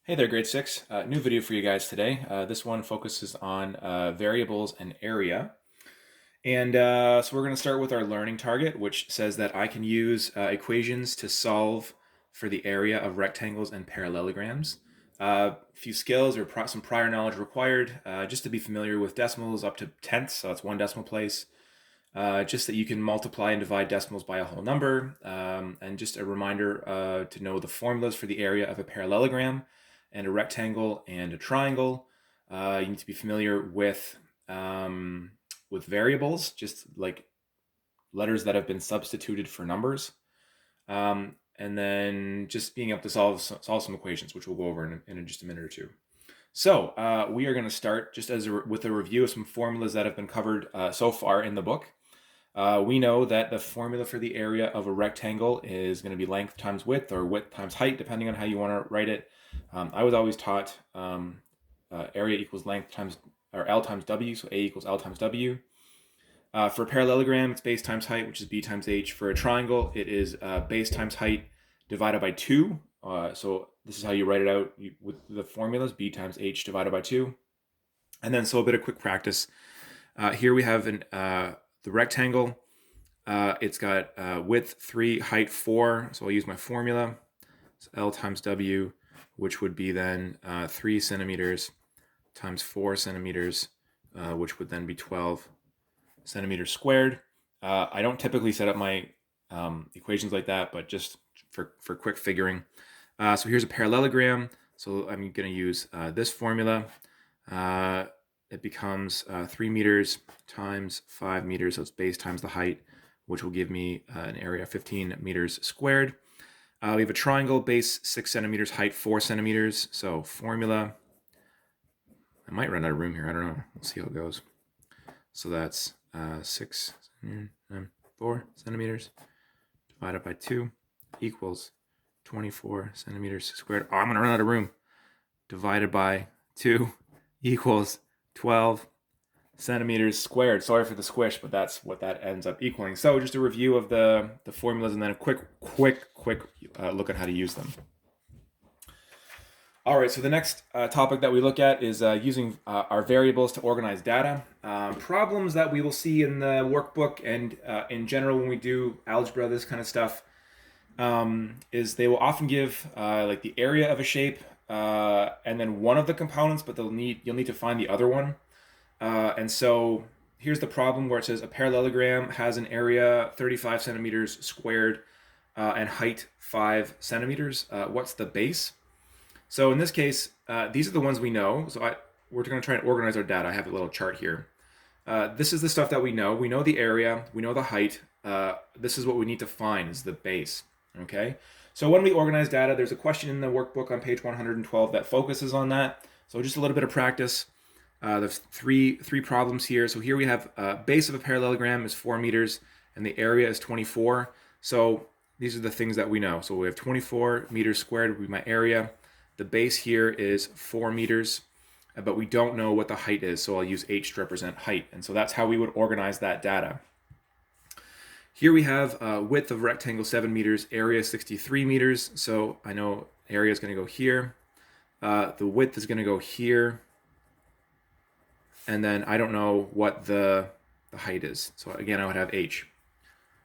Hey there, grade 6. New video for you guys today. This one focuses on variables and area. And so we're going to start with our learning target, which says that I can use equations to solve for the area of rectangles and parallelograms. A few skills or some prior knowledge required, just to be familiar with decimals up to tenths, so that's one decimal place. Just that you can multiply and divide decimals by a whole number. And just a reminder to know the formulas for the area of a parallelogram and a rectangle and a triangle. You need to be familiar with variables, just like letters that have been substituted for numbers. And then just being able to solve some equations, which we'll go over in just a minute or two. So we are going to start just with a review of some formulas that have been covered so far in the book. We know that the formula for the area of a rectangle is going to be length times width, or width times height, depending on how you want to write it. I was always taught area equals length times, or L times W, so A equals L times W. For a parallelogram, it's base times height, which is B times H. For a triangle, it is base times height divided by 2. So this is how you write it out with the formulas, B times H divided by 2. And then, so a bit of quick practice. Here we have the rectangle. It's got width 3, height 4. So I'll use my formula. So L times W, which would be then 3 centimeters times 4 centimeters, which would then be 12 centimeters squared. I don't typically set up my equations like that, but just for quick figuring. So here's a parallelogram. So I'm going to use this formula. It becomes 3 meters times 5 meters, so it's base times the height, which will give me an area of 15 meters squared. We have a triangle, base 6 centimeters, height 4 centimeters. So formula, I might run out of room here, I don't know, we'll see how it goes. So that's 6, 4 centimeters divided by 2 equals 24 centimeters squared. Oh, I'm gonna run out of room. Divided by 2 equals 12 centimeters squared. Sorry for the squish, but that's what that ends up equaling. So just a review of the formulas and then a quick look at how to use them. All right, so the next topic that we look at is using our variables to organize data. Problems that we will see in the workbook and in general when we do algebra, this kind of stuff, is they will often give like the area of a shape and then one of the components, but you'll need to find the other one. And so here's the problem where it says a parallelogram has an area 35 centimeters squared and height 5 centimeters. What's the base? So in this case, these are the ones we know. So we're going to try and organize our data. I have a little chart here. This is the stuff that we know. We know the area. We know the height. This is what we need to find is the base. Okay. So when we organize data, there's a question in the workbook on page 112 that focuses on that. So just a little bit of practice. There's three problems here. So here we have base of a parallelogram is 4 meters and the area is 24. So these are the things that we know. So we have 24 meters squared would be my area. The base here is 4 meters, but we don't know what the height is. So I'll use H to represent height. And so that's how we would organize that data. Here we have width of rectangle 7 meters, area 63 meters. So I know area is going to go here. The width is going to go here. And then I don't know what the height is. So again, I would have H.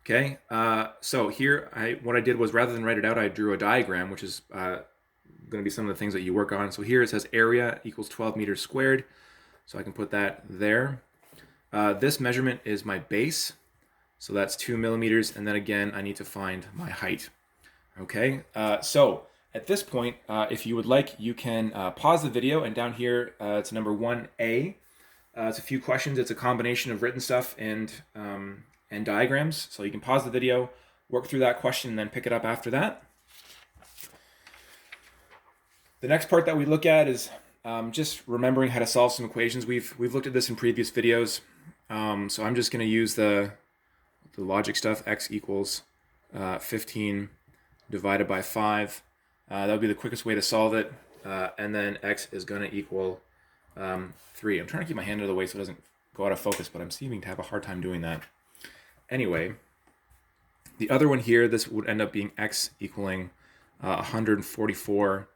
Okay, so here what I did was rather than write it out, I drew a diagram, which is going to be some of the things that you work on. So here it says area equals 12 meters squared. So I can put that there. This measurement is my base. So that's 2 millimeters. And then again, I need to find my height. Okay, so at this point, if you would like, you can pause the video. And down here, it's number 1A. It's a few questions. It's a combination of written stuff and diagrams. So you can pause the video, work through that question, and then pick it up after that. The next part that we look at is just remembering how to solve some equations. We've looked at this in previous videos. So I'm just going to use the logic stuff. X equals 15 divided by 5. That would be the quickest way to solve it. And then X is going to equal 3. I'm trying to keep my hand out of the way so it doesn't go out of focus, but I'm seeming to have a hard time doing that. Anyway, the other one here, this would end up being X equaling 144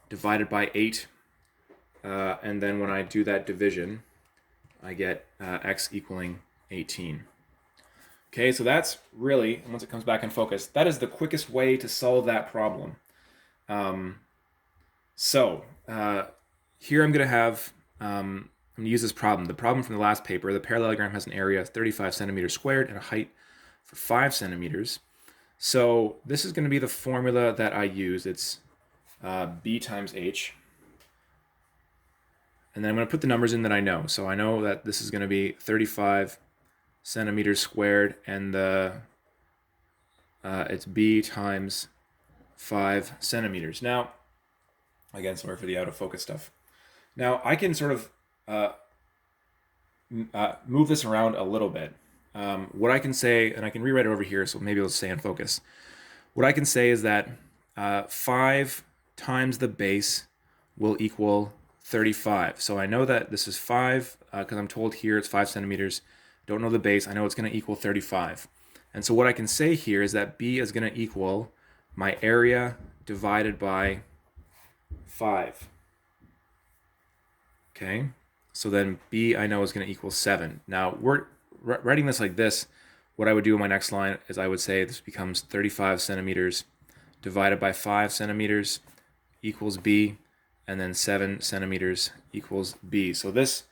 divided by 8. And then when I do that division, I get x equaling 18. Okay, so that's really, once it comes back in focus, that is the quickest way to solve that problem. Here I'm going to have, I'm going to use this problem. The problem from the last paper, the parallelogram has an area of 35 centimeters squared and a height for 5 centimeters. So this is going to be the formula that I use. It's b times h. And then I'm going to put the numbers in that I know. So I know that this is going to be 35 centimeters squared, and it's b times 5 centimeters. Now, again, sorry for the out of focus stuff. Now I can sort of move this around a little bit. What I can say, and I can rewrite it over here, so maybe it'll stay in focus. What I can say is that 5 times the base will equal 35. So I know that this is 5 because I'm told here it's 5 centimeters. Don't know the base. I know it's going to equal 35. And so what I can say here is that b is going to equal my area divided by 5. Okay, so then b I know is going to equal 7. Now we're writing this like this. What I would do in my next line is I would say this becomes 35 centimeters divided by 5 centimeters equals b, and then 7 centimeters equals b. So this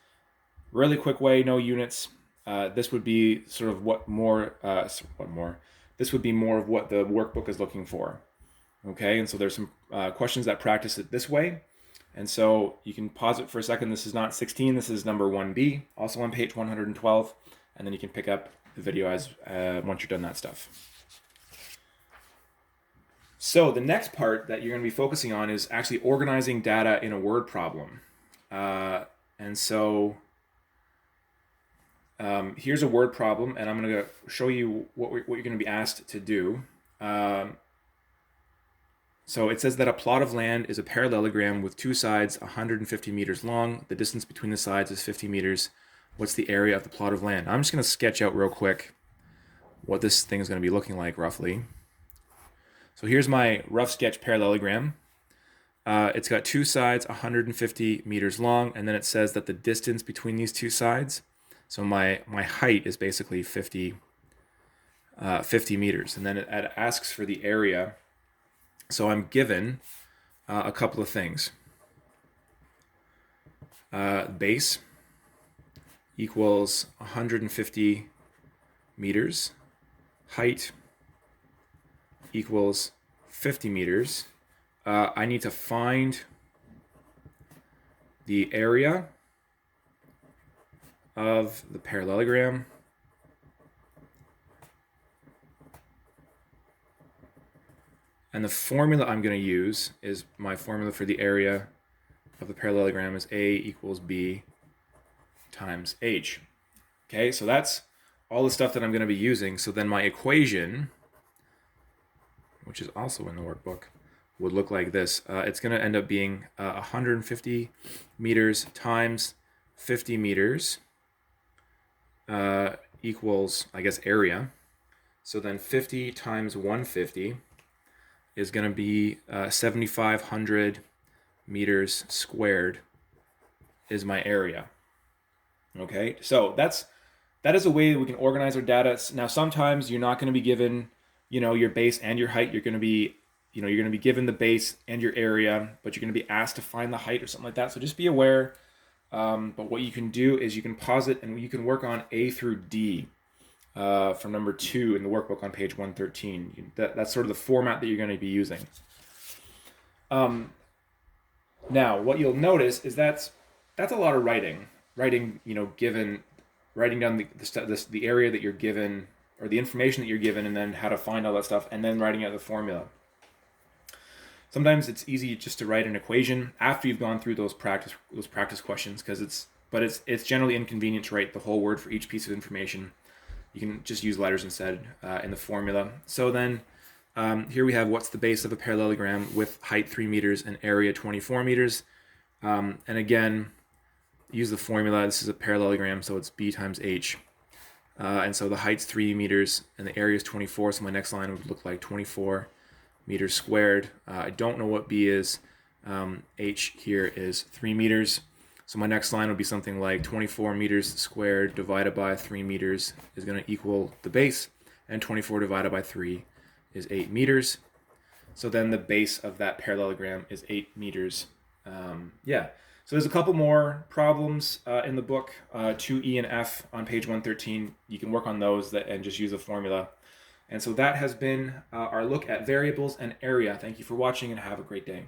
really quick way, no units. This would be sort of this would be more of what the workbook is looking for. Okay, and so there's some questions that practice it this way. And so you can pause it for a second. This is not 16, this is number 1b, also on page 112. And then you can pick up the video as once you're done that stuff. So the next part that you're going to be focusing on is actually organizing data in a word problem. And so here's a word problem, and I'm going to show you what you're going to be asked to do. So it says that a plot of land is a parallelogram with two sides 150 meters long. The distance between the sides is 50 meters. What's the area of the plot of land? I'm just going to sketch out real quick what this thing is going to be looking like roughly. So here's my rough sketch parallelogram. It's got two sides 150 meters long, and then it says that the distance between these two sides, so my height is basically 50 meters, and then it asks for the area. So I'm given a couple of things. Base equals 150 meters. Height equals 50 meters. I need to find the area of the parallelogram. And the formula I'm going to use is my formula for the area of the parallelogram is A equals B times H. Okay, so that's all the stuff that I'm going to be using. So then my equation, which is also in the workbook, would look like this. It's going to end up being 150 meters times 50 meters equals, I guess, area. So then 50 times 150 is going to be 7,500 meters squared is my area. Okay, so that is a way we can organize our data. Now, sometimes you're not going to be given, your base and your height. You're going to be, you're going to be given the base and your area, but you're going to be asked to find the height or something like that. So just be aware. But what you can do is you can pause it and you can work on A through D. From number 2 in the workbook on page 113. That's sort of the format that you're going to be using. Now, what you'll notice is that's a lot of writing. Writing down the area that you're given, or the information that you're given, and then how to find all that stuff, and then writing out the formula. Sometimes it's easy just to write an equation after you've gone through those practice questions, but it's generally inconvenient to write the whole word for each piece of information. You can just use letters instead in the formula. So then here we have what's the base of a parallelogram with height 3 meters and area 24 meters. And again, use the formula. This is a parallelogram, so it's B times H. And so the height's 3 meters and the area is 24, so my next line would look like 24 meters squared. I don't know what B is. H here is 3 meters. So my next line would be something like 24 meters squared divided by 3 meters is going to equal the base, and 24 divided by 3 is 8 meters. So then the base of that parallelogram is 8 meters. Yeah. So there's a couple more problems in the book, 2E and F on page 113. You can work on those and just use a formula. And so that has been our look at variables and area. Thank you for watching and have a great day.